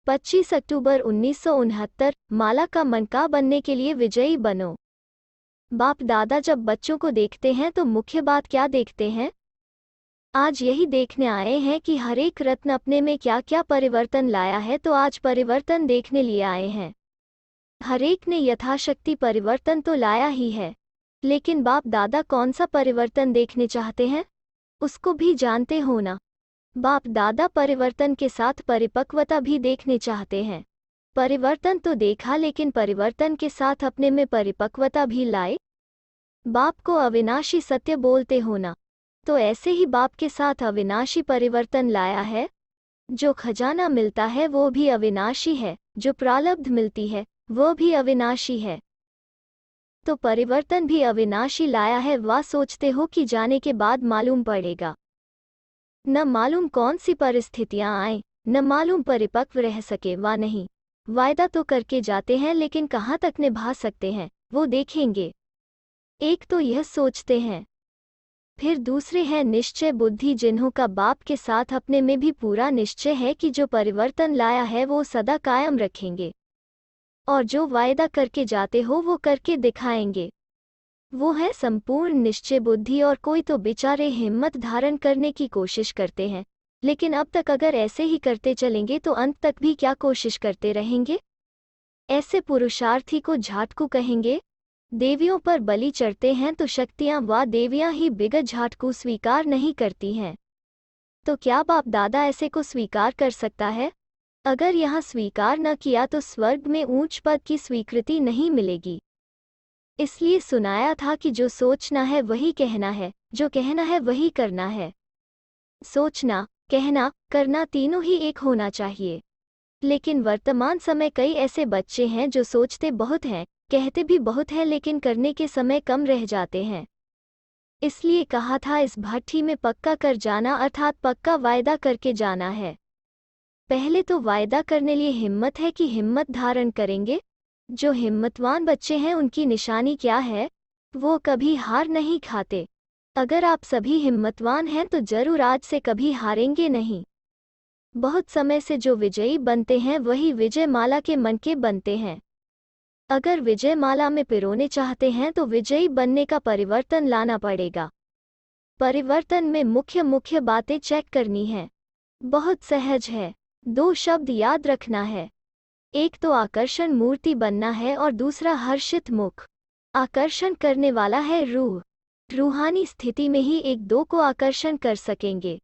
25 अक्टूबर 1969 माला का मनका बनने के लिए विजयी बनो। बाप दादा जब बच्चों को देखते हैं तो मुख्य बात क्या देखते हैं? आज यही देखने आए हैं कि हर एक रत्न अपने में क्या क्या परिवर्तन लाया है, तो आज परिवर्तन देखने लिए आए हैं। हर एक ने यथाशक्ति परिवर्तन तो लाया ही है, लेकिन बाप दादा कौन सा परिवर्तन देखने चाहते हैं, उसको भी जानते हो ना। बाप दादा परिवर्तन के साथ परिपक्वता भी देखने चाहते हैं। परिवर्तन तो देखा, लेकिन परिवर्तन के साथ अपने में परिपक्वता भी लाए। बाप को अविनाशी सत्य बोलते हो ना, तो ऐसे ही बाप के साथ अविनाशी परिवर्तन लाया है। जो खजाना मिलता है वो भी अविनाशी है, जो प्रारब्ध मिलती है वो भी अविनाशी है, तो परिवर्तन भी अविनाशी लाया है। वह सोचते हो कि जाने के बाद मालूम पड़ेगा, न मालूम कौन सी परिस्थितियां आए, न मालूम परिपक्व रह सके वा नहीं। वायदा तो करके जाते हैं, लेकिन कहाँ तक निभा सकते हैं वो देखेंगे। एक तो यह सोचते हैं। फिर दूसरे हैं निश्चय बुद्धि, जिन्हों का बाप के साथ अपने में भी पूरा निश्चय है कि जो परिवर्तन लाया है वो सदा कायम रखेंगे, और जो वायदा करके जाते हो वो करके दिखाएंगे। वो है संपूर्ण निश्चय बुद्धि। और कोई तो बेचारे हिम्मत धारण करने की कोशिश करते हैं, लेकिन अब तक अगर ऐसे ही करते चलेंगे तो अंत तक भी क्या कोशिश करते रहेंगे? ऐसे पुरुषार्थी को झाटकू कहेंगे। देवियों पर बलि चढ़ते हैं तो शक्तियां व देवियां ही बिगड़ झाटकू स्वीकार नहीं करती हैं, तो क्या बाप दादा ऐसे को स्वीकार कर सकता है? अगर यहाँ स्वीकार न किया तो स्वर्ग में ऊंच पद की स्वीकृति नहीं मिलेगी। इसलिए सुनाया था कि जो सोचना है वही कहना है, जो कहना है वही करना है। सोचना, कहना, करना तीनों ही एक होना चाहिए। लेकिन वर्तमान समय कई ऐसे बच्चे हैं जो सोचते बहुत हैं, कहते भी बहुत हैं, लेकिन करने के समय कम रह जाते हैं। इसलिए कहा था इस भट्ठी में पक्का कर जाना, अर्थात पक्का वायदा करके जाना है। पहले तो वायदा करने लिए हिम्मत है कि हिम्मत धारण करेंगे। जो हिम्मतवान बच्चे हैं उनकी निशानी क्या है? वो कभी हार नहीं खाते। अगर आप सभी हिम्मतवान हैं तो जरूर आज से कभी हारेंगे नहीं। बहुत समय से जो विजयी बनते हैं वही विजय माला के मनके बनते हैं। अगर विजय माला में पिरोने चाहते हैं तो विजयी बनने का परिवर्तन लाना पड़ेगा। परिवर्तन में मुख्य मुख्य बातें चेक करनी है। बहुत सहज है। 2 शब्द याद रखना है। एक तो आकर्षण मूर्ति बनना है और दूसरा हर्षित मुख। आकर्षण करने वाला है रूह। रूहानी स्थिति में ही एक दो को आकर्षण कर सकेंगे।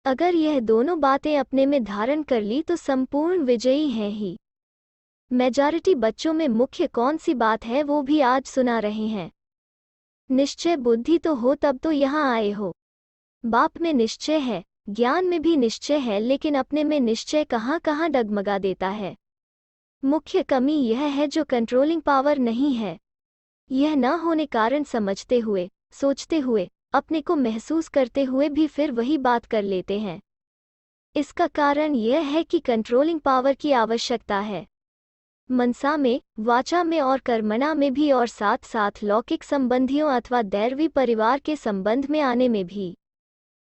अगर यह दोनों बातें अपने में धारण कर ली तो संपूर्ण विजयी हैं ही। मेजॉरिटी बच्चों में मुख्य कौन सी बात है वो भी आज सुना रहे हैं। निश्चय बुद्धि तो हो तब तो यहाँ आए हो। बाप में निश्चय है, ज्ञान में भी निश्चय है, लेकिन अपने में निश्चय कहाँ कहाँ डगमगा देता है। मुख्य कमी यह है जो कंट्रोलिंग पावर नहीं है। यह न होने कारण समझते हुए, सोचते हुए, अपने को महसूस करते हुए भी फिर वही बात कर लेते हैं। इसका कारण यह है कि कंट्रोलिंग पावर की आवश्यकता है। मनसा में, वाचा में और कर्मणा में भी, और साथ साथ लौकिक संबंधियों अथवा दैवी परिवार के संबंध में आने में भी।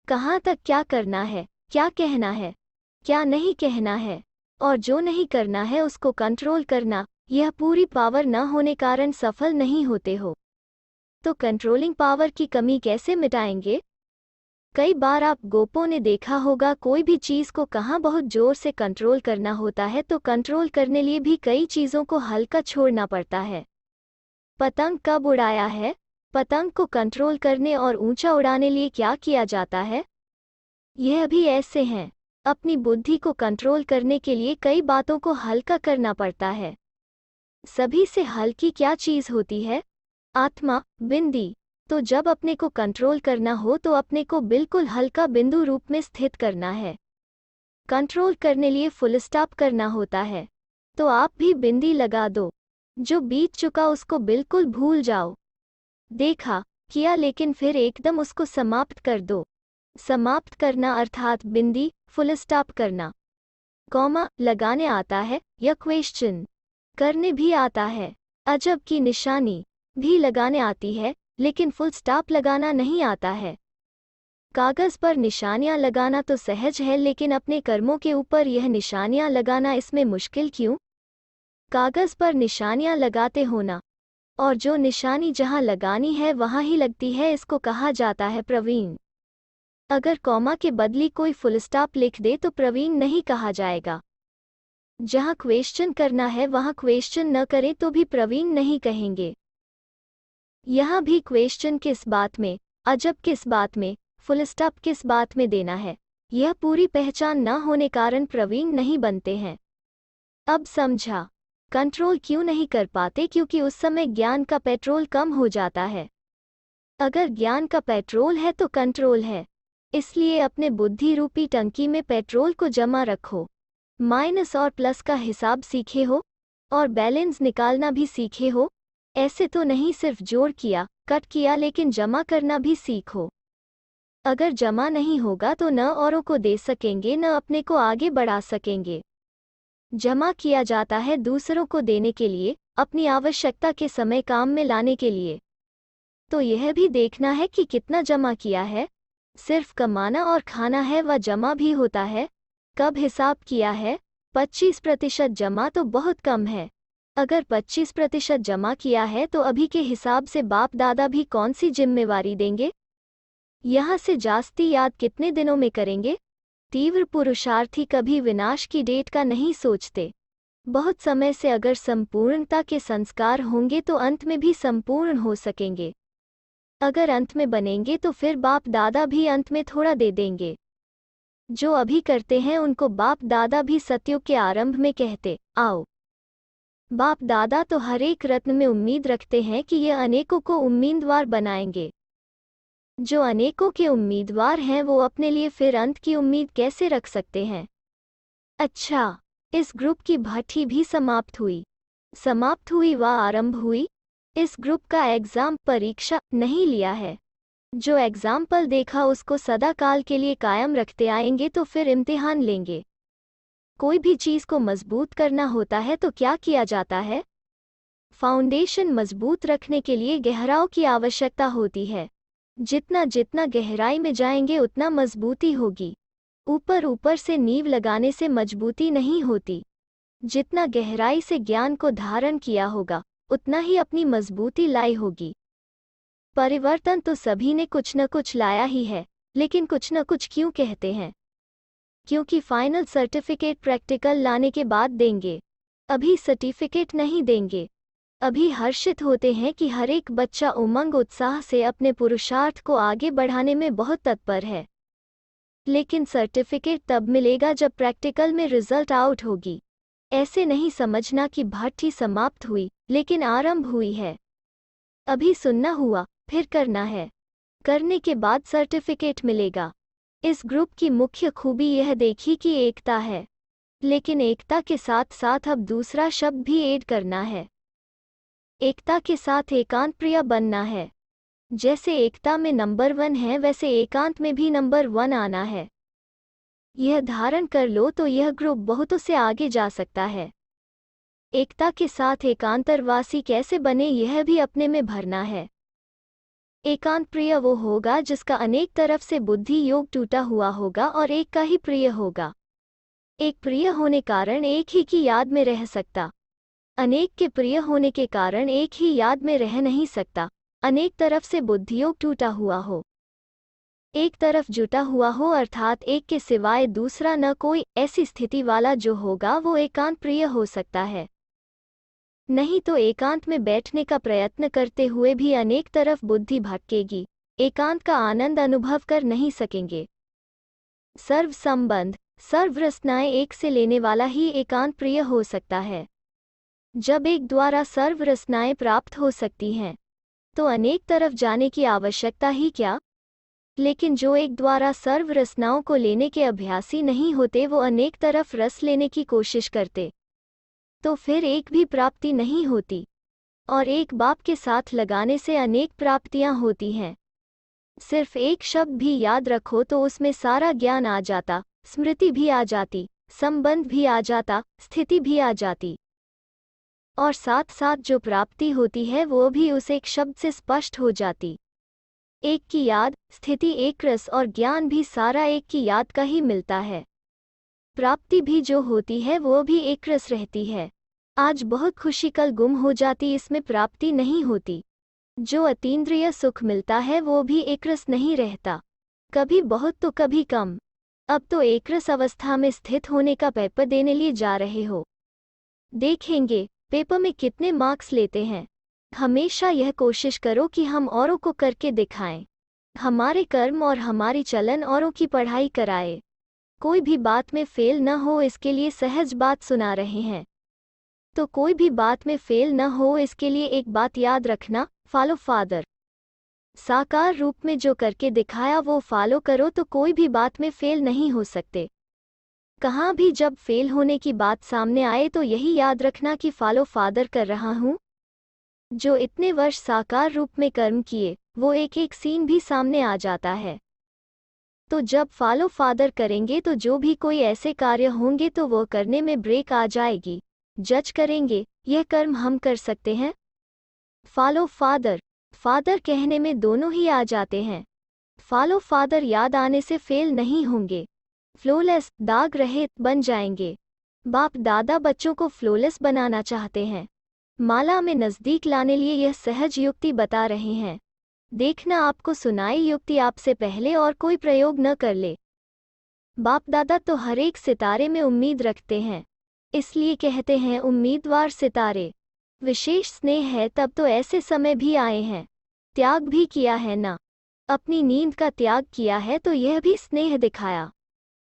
कहाँ तक क्या करना है, क्या कहना है, क्या नहीं कहना है, और जो नहीं करना है उसको कंट्रोल करना, यह पूरी पावर न होने कारण सफल नहीं होते हो। तो कंट्रोलिंग पावर की कमी कैसे मिटाएंगे? कई बार आप गोपों ने देखा होगा, कोई भी चीज़ को कहाँ बहुत जोर से कंट्रोल करना होता है तो कंट्रोल करने लिए भी कई चीज़ों को हल्का छोड़ना पड़ता है। पतंग कब उड़ाया है? पतंग को कंट्रोल करने और ऊंचा उड़ाने लिए क्या किया जाता है? यह भी ऐसे हैं। अपनी बुद्धि को कंट्रोल करने के लिए कई बातों को हल्का करना पड़ता है। सभी से हल्की क्या चीज़ होती है? आत्मा, बिंदी। तो जब अपने को कंट्रोल करना हो तो अपने को बिल्कुल हल्का बिंदु रूप में स्थित करना है। कंट्रोल करने लिए फुल स्टॉप करना होता है। तो आप भी बिंदी लगा दो। जो बीत चुका उसको बिल्कुल भूल जाओ। देखा, किया, लेकिन फिर एकदम उसको समाप्त कर दो। समाप्त करना अर्थात बिंदी, फुल स्टॉप करना। कॉमा लगाने आता है या क्वेश्चन करने भी आता है। अजब की निशानी भी लगाने आती है, लेकिन फुल स्टॉप लगाना नहीं आता है। कागज पर निशानियां लगाना तो सहज है, लेकिन अपने कर्मों के ऊपर यह निशानियां लगाना, इसमें मुश्किल क्यों? कागज पर निशानियां लगाते होना, और जो निशानी जहां लगानी है वहां ही लगती है, इसको कहा जाता है प्रवीण। अगर कॉमा के बदली कोई फुल स्टॉप लिख दे तो प्रवीण नहीं कहा जाएगा। जहां क्वेश्चन करना है वहां क्वेश्चन न करें तो भी प्रवीण नहीं कहेंगे। यहाँ भी क्वेश्चन किस बात में, अजब किस बात में, फुल स्टॉप किस बात में देना है, यह पूरी पहचान न होने कारण प्रवीण नहीं बनते हैं। अब समझा। कंट्रोल क्यों नहीं कर पाते? क्योंकि उस समय ज्ञान का पेट्रोल कम हो जाता है। अगर ज्ञान का पेट्रोल है तो कंट्रोल है, इसलिए अपने बुद्धि रूपी टंकी में पेट्रोल को जमा रखो। माइनस और प्लस का हिसाब सीखे हो और बैलेंस निकालना भी सीखे हो। ऐसे तो नहीं सिर्फ जोड़ किया, कट किया, लेकिन जमा करना भी सीखो। अगर जमा नहीं होगा तो न औरों को दे सकेंगे न अपने को आगे बढ़ा सकेंगे। जमा किया जाता है दूसरों को देने के लिए, अपनी आवश्यकता के समय काम में लाने के लिए। तो यह भी देखना है कि कितना जमा किया है। सिर्फ कमाना और खाना है वह जमा भी होता है। कब हिसाब किया है? 25% जमा तो बहुत कम है। अगर 25% जमा किया है तो अभी के हिसाब से बाप दादा भी कौन सी जिम्मेवारी देंगे? यहाँ से जास्ती याद कितने दिनों में करेंगे? तीव्र पुरुषार्थी कभी विनाश की डेट का नहीं सोचते। बहुत समय से अगर संपूर्णता के संस्कार होंगे तो अंत में भी संपूर्ण हो सकेंगे। अगर अंत में बनेंगे तो फिर बाप दादा भी अंत में थोड़ा दे देंगे। जो अभी करते हैं उनको बाप दादा भी सतयुग के आरंभ में कहते आओ। बाप दादा तो हर एक रत्न में उम्मीद रखते हैं कि ये अनेकों को उम्मीदवार बनाएंगे। जो अनेकों के उम्मीदवार हैं वो अपने लिए फिर अंत की उम्मीद कैसे रख सकते हैं? अच्छा, इस ग्रुप की भट्टी भी समाप्त हुई व आरंभ हुई। इस ग्रुप का एग्जाम परीक्षा नहीं लिया है। जो एग्जाम्पल देखा उसको सदा काल के लिए कायम रखते आएंगे तो फिर इम्तिहान लेंगे। कोई भी चीज़ को मजबूत करना होता है तो क्या किया जाता है? फाउंडेशन मजबूत रखने के लिए गहराई की आवश्यकता होती है। जितना जितना गहराई में जाएंगे उतना मजबूती होगी। ऊपर ऊपर से नींव लगाने से मजबूती नहीं होती। जितना गहराई से ज्ञान को धारण किया होगा उतना ही अपनी मजबूती लाई होगी। परिवर्तन तो सभी ने कुछ न कुछ लाया ही है, लेकिन कुछ न कुछ क्यों कहते हैं? क्योंकि फाइनल सर्टिफिकेट प्रैक्टिकल लाने के बाद देंगे। अभी सर्टिफिकेट नहीं देंगे। अभी हर्षित होते हैं कि हर एक बच्चा उमंग उत्साह से अपने पुरुषार्थ को आगे बढ़ाने में बहुत तत्पर है। लेकिन सर्टिफिकेट तब मिलेगा जब प्रैक्टिकल में रिजल्ट आउट होगी। ऐसे नहीं समझना कि भट्टी समाप्त हुई, लेकिन आरंभ हुई है। अभी सुनना हुआ, फिर करना है। करने के बाद सर्टिफिकेट मिलेगा। इस ग्रुप की मुख्य खूबी यह देखी कि एकता है, लेकिन एकता के साथ साथ अब दूसरा शब्द भी ऐड करना है। एकता के साथ एकांत प्रिय बनना है। जैसे एकता में नंबर 1 है वैसे एकांत में भी नंबर 1 आना है। यह धारण कर लो तो यह ग्रुप बहुतों से आगे जा सकता है। एकता के साथ एकांतरवासी कैसे बने यह भी अपने में भरना है। एकांत प्रिय वो होगा जिसका अनेक तरफ से बुद्धि योग टूटा हुआ होगा और एक का ही प्रिय होगा। एक प्रिय होने कारण एक ही की याद में रह सकता। अनेक के प्रिय होने के कारण एक ही याद में रह नहीं सकता। अनेक तरफ से बुद्धि योग टूटा हुआ हो, एक तरफ जुटा हुआ हो, अर्थात एक के सिवाय दूसरा न कोई, ऐसी स्थिति वाला जो होगा वो एकांत प्रिय हो सकता है। नहीं तो एकांत में बैठने का प्रयत्न करते हुए भी अनेक तरफ बुद्धि भटकेगी, एकांत का आनंद अनुभव कर नहीं सकेंगे। सर्व संबंध, सर्व रसनाएं एक से लेने वाला ही एकांत प्रिय हो सकता है। जब एक द्वारा सर्व रसनाएं प्राप्त हो सकती हैं तो अनेक तरफ जाने की आवश्यकता ही क्या? लेकिन जो एक द्वारा सर्व रसनाओं को लेने के अभ्यासी नहीं होते वो अनेक तरफ रस लेने की कोशिश करते, तो फिर एक भी प्राप्ति नहीं होती। और एक बाप के साथ लगाने से अनेक प्राप्तियां होती हैं। सिर्फ एक शब्द भी याद रखो तो उसमें सारा ज्ञान आ जाता, स्मृति भी आ जाती, संबंध भी आ जाता, स्थिति भी आ जाती। और साथ साथ जो प्राप्ति होती है वो भी उस एक शब्द से स्पष्ट हो जाती। एक की याद, स्थिति एक रस और ज्ञान भी सारा एक की याद का ही मिलता है। प्राप्ति भी जो होती है वो भी एक रस रहती है। आज बहुत खुशी कल गुम हो जाती, इसमें प्राप्ति नहीं होती। जो अतीन्द्रिय सुख मिलता है वो भी एक रस नहीं रहता, कभी बहुत तो कभी कम। अब तो एक रस अवस्था में स्थित होने का पेपर देने लिए जा रहे हो। देखेंगे पेपर में कितने मार्क्स लेते हैं। हमेशा यह कोशिश करो कि हम औरों को करके दिखाएं। हमारे कर्म और हमारी चलन औरों की पढ़ाई कराए। कोई भी बात में फेल न हो इसके लिए सहज बात सुना रहे हैं। तो कोई भी बात में फेल न हो इसके लिए एक बात याद रखना, फॉलो फादर। साकार रूप में जो करके दिखाया वो फॉलो करो तो कोई भी बात में फेल नहीं हो सकते। कहाँ भी जब फेल होने की बात सामने आए तो यही याद रखना कि फॉलो फादर कर रहा हूँ। जो इतने वर्ष साकार रूप में कर्म किए वो एक एक सीन भी सामने आ जाता है। तो जब फॉलो फादर करेंगे तो जो भी कोई ऐसे कार्य होंगे तो वो करने में ब्रेक आ जाएगी। जज करेंगे यह कर्म हम कर सकते हैं। फॉलो फादर, फादर कहने में दोनों ही आ जाते हैं। फॉलो फादर याद आने से फेल नहीं होंगे, फ्लोलेस दाग रहित बन जाएंगे। बाप दादा बच्चों को फ्लोलेस बनाना चाहते हैं। माला में नज़दीक लाने लिए यह सहज युक्ति बता रहे हैं। देखना आपको सुनाई युक्ति आपसे पहले और कोई प्रयोग न कर ले। बाप दादा तो हर एक सितारे में उम्मीद रखते हैं, इसलिए कहते हैं उम्मीदवार सितारे। विशेष स्नेह है तब तो ऐसे समय भी आए हैं। त्याग भी किया है ना, अपनी नींद का त्याग किया है तो यह भी स्नेह दिखाया।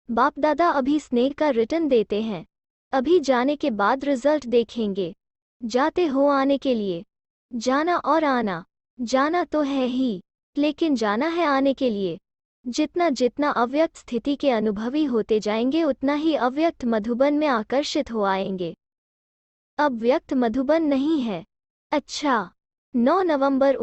बाप दादा अभी स्नेह का रिटर्न देते हैं। अभी जाने के बाद रिजल्ट देखेंगे। जाते हो आने के लिए, जाना और आना। जाना तो है ही, लेकिन जाना है आने के लिए। जितना जितना अव्यक्त स्थिति के अनुभवी होते जाएंगे उतना ही अव्यक्त मधुबन में आकर्षित हो आएंगे। अब व्यक्त मधुबन नहीं है। अच्छा, 9 नवंबर